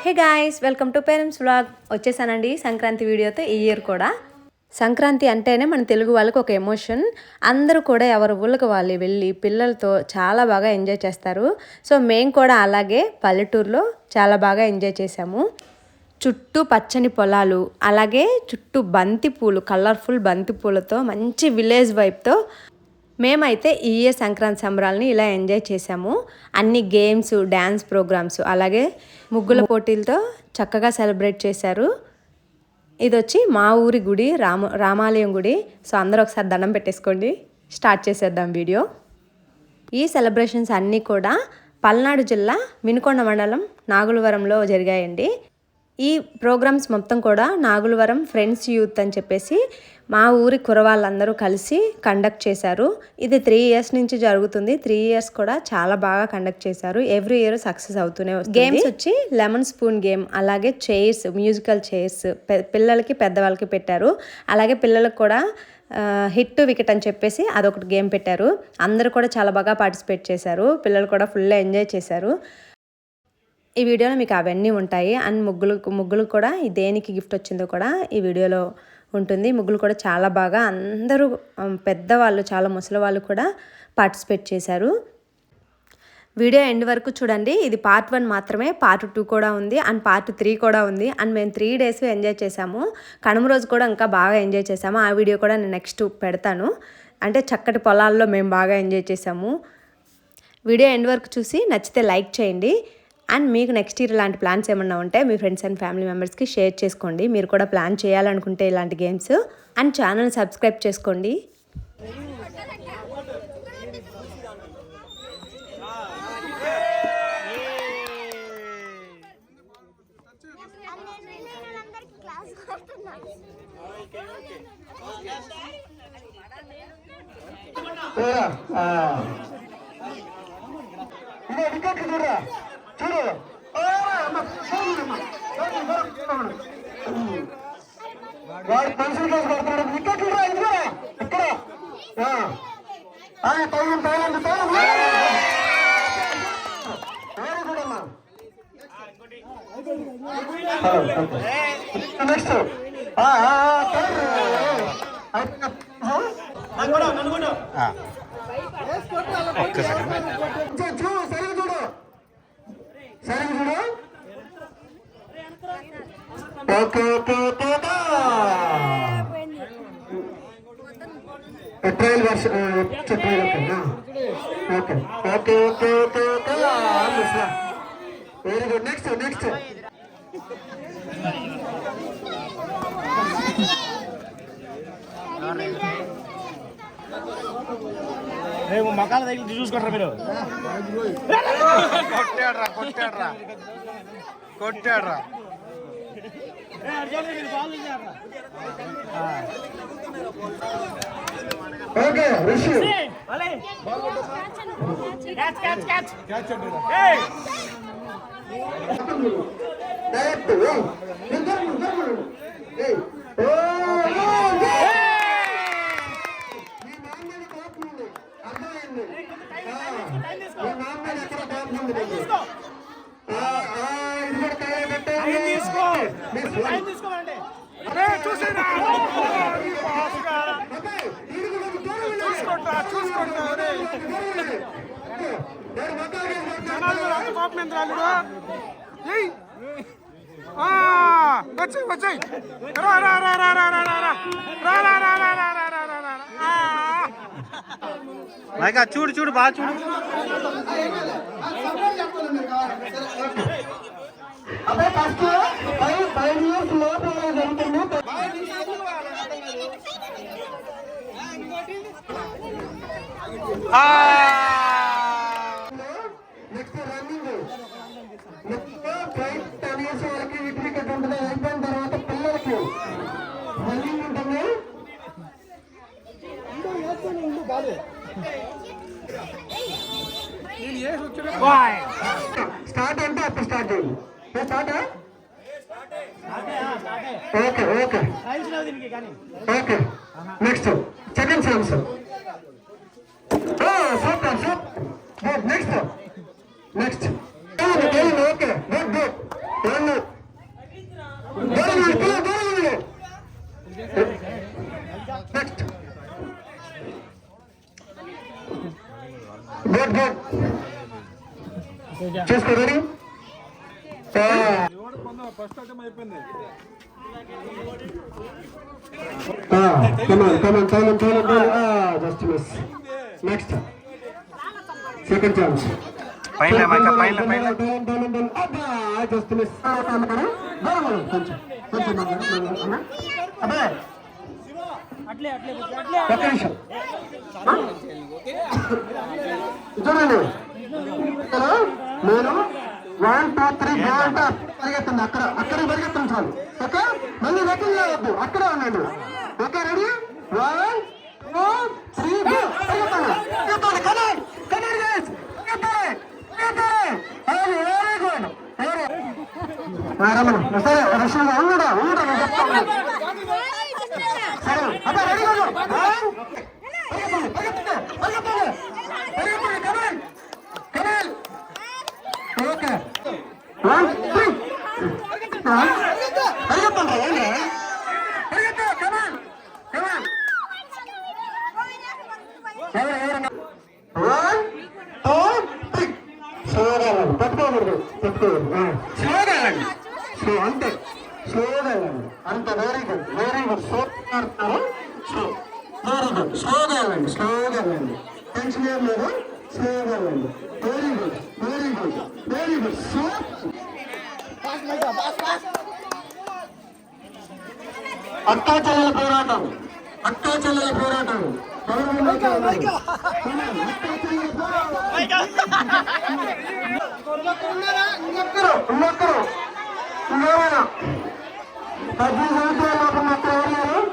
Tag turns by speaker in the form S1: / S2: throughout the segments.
S1: Hey guys, welcome to parents vlog. వచ్చేసానండి సంక్రాంతి వీడియోతో. ఈ ఇయర్ కూడా సంక్రాంతి అంటేనే మన తెలుగు వాళ్ళకి ఒక ఎమోషన్. అందరూ కూడా ఎవరి ఊళ్ళకి వాళ్ళు వెళ్ళి పిల్లలతో చాలా బాగా ఎంజాయ్ చేస్తారు. సో మేము కూడా అలాగే పల్లెటూరులో చాలా బాగా ఎంజాయ్ చేసాము. చుట్టూ పచ్చని పొలాలు, అలాగే చుట్టూ బంతి పూలు, కలర్ఫుల్ బంతి పూలతో మంచి విలేజ్ వైబ్తో మేమైతే ఈ ఇయర్ సంక్రాంతి సంబరాలని ఇలా ఎంజాయ్ చేసాము. అన్ని గేమ్స్, డ్యాన్స్ ప్రోగ్రామ్స్, అలాగే ముగ్గుల పోటీలతో చక్కగా సెలబ్రేట్ చేశారు. ఇది వచ్చి మా ఊరి గుడి, రామాలయం గుడి. సో అందరూ ఒకసారి దండం పెట్టేసుకోండి. స్టార్ట్ చేసేద్దాం వీడియో. ఈ సెలబ్రేషన్స్ అన్నీ కూడా పల్నాడు జిల్లా వినుకొండ మండలం నాగులవరంలో జరిగాయండి. ఈ ప్రోగ్రామ్స్ మొత్తం కూడా నాగులవరం ఫ్రెండ్స్ యూత్ అని చెప్పేసి మా ఊరి కురవాళ్ళందరూ కలిసి కండక్ట్ చేశారు. ఇది 3 years నుంచి జరుగుతుంది. 3 years కూడా చాలా బాగా కండక్ట్ చేశారు. ఎవ్రీ ఇయర్ సక్సెస్ అవుతూనే వస్తుంది. గేమ్స్ వచ్చి లెమన్ స్పూన్ గేమ్, అలాగే చైర్స్, మ్యూజికల్ చైర్స్ పిల్లలకి పెద్దవాళ్ళకి పెట్టారు. అలాగే పిల్లలకు కూడా హిట్ వికెట్ అని చెప్పేసి అదొకటి గేమ్ పెట్టారు. అందరూ కూడా చాలా బాగా పార్టిసిపేట్ చేశారు. పిల్లలు కూడా ఫుల్ ఎంజాయ్ చేశారు. ఈ వీడియోలో మీకు అవన్నీ ఉంటాయి. అండ్ ముగ్గులు కూడా దేనికి గిఫ్ట్ వచ్చిందో కూడా ఈ వీడియోలో ఉంటుంది. ముగ్గులు కూడా చాలా బాగా అందరూ పెద్దవాళ్ళు, చాలా ముసలి వాళ్ళు కూడా పార్టిసిపేట్ చేశారు. వీడియో ఎండ్ వరకు చూడండి. ఇది part 1 మాత్రమే. part 2 కూడా ఉంది అండ్ part 3 కూడా ఉంది. అండ్ మేము 3 days ఎంజాయ్ చేసాము. కనుమ రోజు కూడా ఇంకా బాగా ఎంజాయ్ చేసాము. ఆ వీడియో కూడా నేను నెక్స్ట్ పెడతాను. అంటే చక్కటి పొలాల్లో మేము బాగా ఎంజాయ్ చేసాము. వీడియో ఎండ్ వరకు చూసి నచ్చితే లైక్ చేయండి. అండ్ మీకు నెక్స్ట్ ఇయర్ ఇలాంటి ప్లాన్స్ ఏమన్నా ఉంటే మీ ఫ్రెండ్స్ అండ్ ఫ్యామిలీ మెంబర్స్కి షేర్ చేసుకోండి. మీరు కూడా ప్లాన్ చేయాలనుకుంటే ఇలాంటి గేమ్స్. అండ్ ఛానల్ సబ్స్క్రైబ్ చేసుకోండి.
S2: చూడు వాడు పెన్సిల్ కేసు కొడుతున్నాడు. వికెట్లు రా, ఇదిగో ఇక్కడ నెక్స్ట్ సరే చూడు. Okay okay okay trial version trial. Okay okay okay okay okay very good. Next next
S3: మకాల దగ్గర చూసుకుంటారా మీరు? కొట్టాడ్రా
S2: ఓకే రిషి డైరెక్ట్
S3: వచ్చాయి చూడు చూడు బాగా చూడు.
S2: అదే ఫస్ట్ 5 years లోపల జరుగుతుంది. నెక్స్ట్ రన్నింగ్, నెక్స్ట్ 10 years వరకు హిట్ వికెట్ ఉంటుంది. అయిపోయిన తర్వాత పిల్లలకి రన్నింగ్ ఉంటుంది. స్టార్ట్ అంటే అప్పుడు స్టార్ట్ చేయండి. Start. Okay okay okay. Next second chance. Super super. Next next. Okay good good. చేసుకో ready just miss next second chance
S3: పైన
S2: జస్ట్ మిస్ కొంచెం కొంచెం అదే ఒక్క నిమిషం చూడండి నేను 1 2 3 గో అంటే పరిగెత్తండి అక్కడ పరిగెత్తండి చాలు ఓకే మళ్ళీ వెకిల్ చేయవద్దు అక్కడే ఉండండి ఓకే రెడీ 1 2 3 గో పరిగెత్తండి come on come on guys very good Ramana సరే రష్యగా ఉండడా నేను చెప్తాను సరే అబ్బా రెడీ కాదు ఓకే 1 3 అంతే స్లోగా అంత వెరీ గుడ్ స్లోగా వెరీ గుడ్ స్లోగా వెళ్ళండి టెన్షన్ ఏం లేదు స్లోగా వెళ్ళండి వెరీ గుడ్ సో అక్కా చెల్లెల పోరాటం ఇంకొకరు ఇంకేమైనా 10 సంవత్సరాల లోపల మాత్రం ఎవరు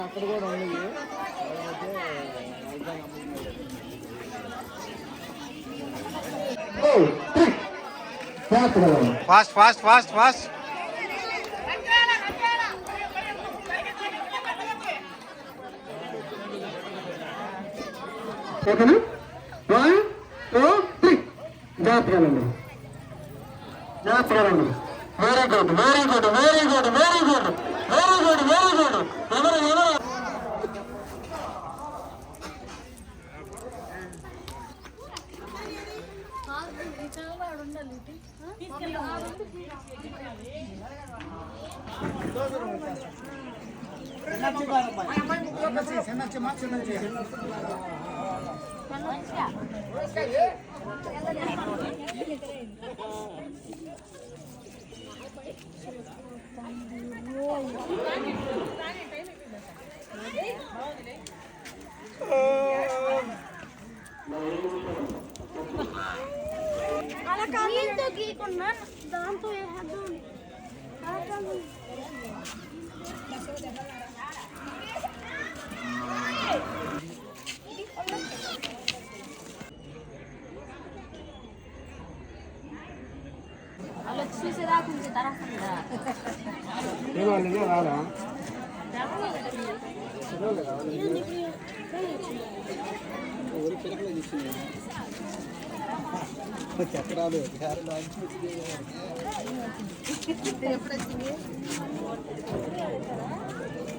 S3: అక్కడ కూడా ఉండదు ఫాస్ట్
S2: ఓకేనా 1 2 3 జాగ్రత్తగా వెరీ గుడ్ ఎవరు
S4: అలా గీకున్నా దాంతో అలా చూసేదాకా
S2: రారా చక్రాలు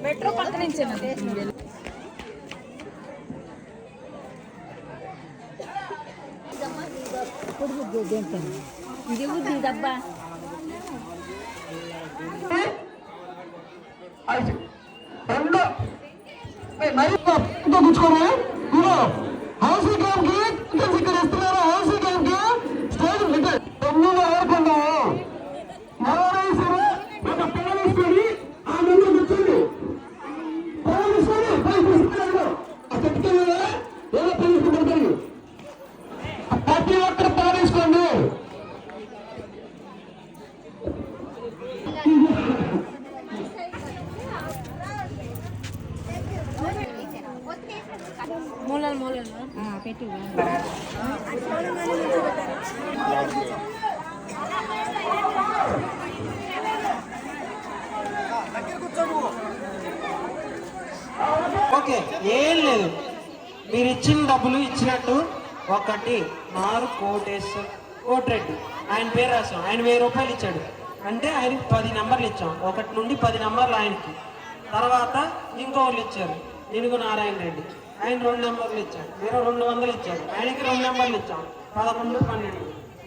S1: మెట్రో పక్క నుంచి ఇది ఉంది డబ్బా
S2: కూర్చోను హౌస్ గేమ్ కి ఇక్కడ ఇస్తున్నారు హౌస్ గేమ్ కి స్టేజ్ తొమ్మిది ఆడుకున్నాము ఎవరైనా ఒక పిల్లలు ఆ ముందు కూర్చోండి ఏదో తెలుసుకుంటారు ప్రతి ఒక్కరు పాలించుకోండి
S1: మూలలు పెట్టి
S2: ఓకే ఏం లేదు మీరు ఇచ్చిన డబ్బులు ఇచ్చినట్టు
S5: ఒకటి ఆరు కోటిరెడ్డి ఆయన పేరు రాసాం. ఆయన 1000 రూపాయలు ఇచ్చాడు అంటే ఆయనకి 10 నెంబర్లు ఇచ్చాం. 1 నుండి 10 నెంబర్లు ఆయనకి. తర్వాత ఇంకోళ్ళు ఇచ్చారు ఇనుగు నారాయణ రెడ్డి, ఆయన 2 నెంబర్లు ఇచ్చాడు. 200 ఇచ్చాడు, ఆయనకి 2 నెంబర్లు ఇచ్చాం. 11, 12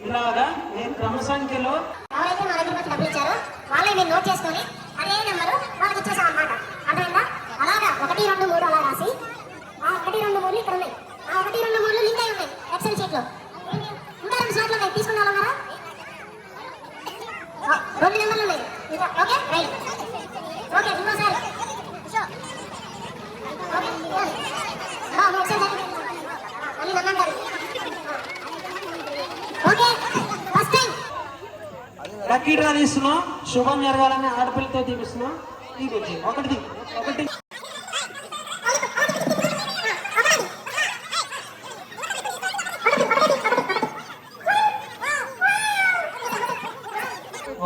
S5: ఇలాగా నేను క్రమ సంఖ్యలో
S6: ఎవరైతే మన దగ్గరికి వచ్చి డబ్బులు ఇచ్చారో వాళ్ళే మీరు నోట్ చేసుకొని అదే నెంబరు వాళ్ళకి ఇచ్చేసాం అన్నమాట. అర్థమైందా? అలాగా 1, 2, 3 అలా రాసి ఆ 1, 2, 3 ఇక్కడ ఉన్నాయి. ఆ 1, 2, 3 లింక్ అయి ఉన్నాయి ఎక్సెల్ షీట్ లో. ఇంకా 2 స్లాట్లు ఉన్నాయి, తీసుకున్న వాళ్ళ 2 నెంబర్లు ఉన్నాయి. Okay right. ఓకే ఇంకోసారి మళ్ళీ నమ్మంటారు. Okay first time
S5: lucky draw తీస్తున్నాం. శుభం జరగాలని ఆడపిల్లతో తీపిస్తున్నాం. తీపిచ్చి ఒకటి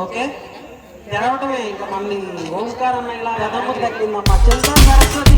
S5: ఓకే తెరవటమే. ఇంకా మళ్ళీ ఓంకారం ఇలా రథము తగ్గిందమ్మా. చంద్ర సరస్వతి